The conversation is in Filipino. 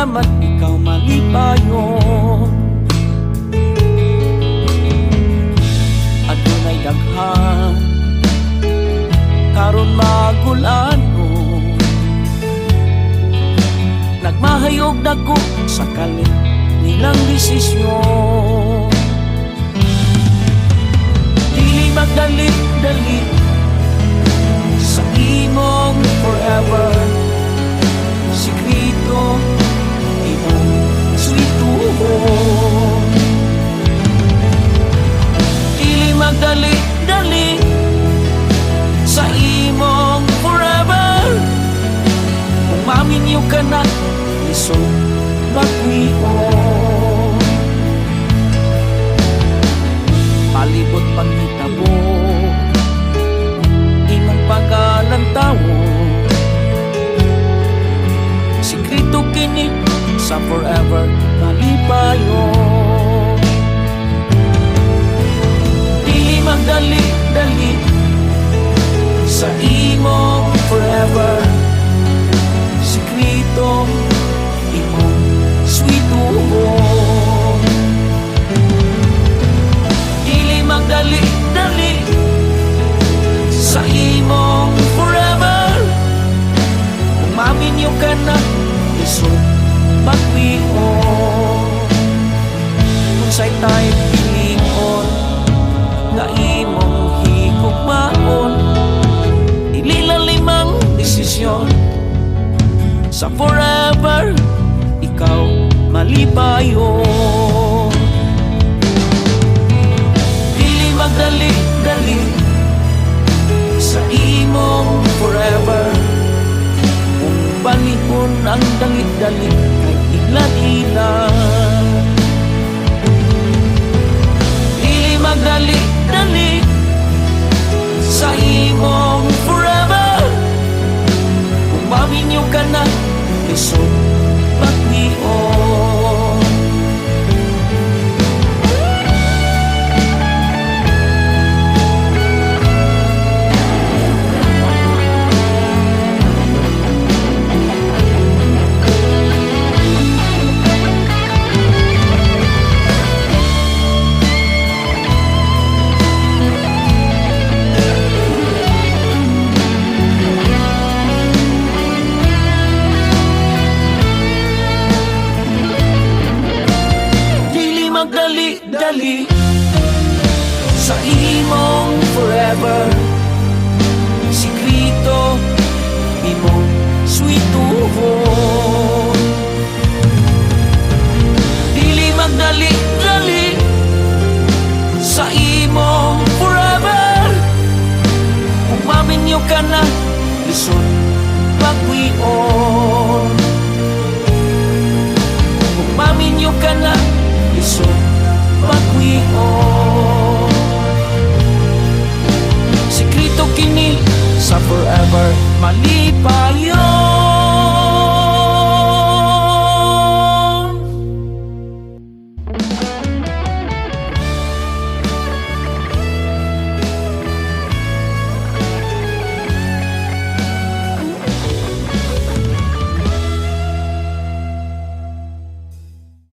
salamat, ikaw malipayon. Adunay daghan karon magulano, nagmahayog dako sa kalit nilang desisyon. Dili magdali-dali sa imong forever, sikrito imong sweetuhon. Dili magdali-dali sa imong forever, kung maminyo ka na lisod magwion. Palibot panghitabo imong pagkalantawo, sikrito kini sa forever malipayon. Dili magdali-dali sa imong forever, sikrito imong sweetuhon. Dili magdali-dali sa imong forever, kung maminyo ka na lisod magwion. Kung sa'y tayo pilingon nga imong higugmaon, ililalimang desisyon sa forever, ikaw malipayon. Dili magdali-dali sa imong forever, kung balihon ang dali-dali kay ila-ila. Dili magdali-dali sa imong forever, kung maminyo ka na lisod magwion. Dali sa imong forever, sikrito imong sweetuhon. Dili magdali-dali sa imong forever, kung maminyo ka na lisod magwion. Kung maminyo ka na lisod magwion. Sikrito kini sa forever mali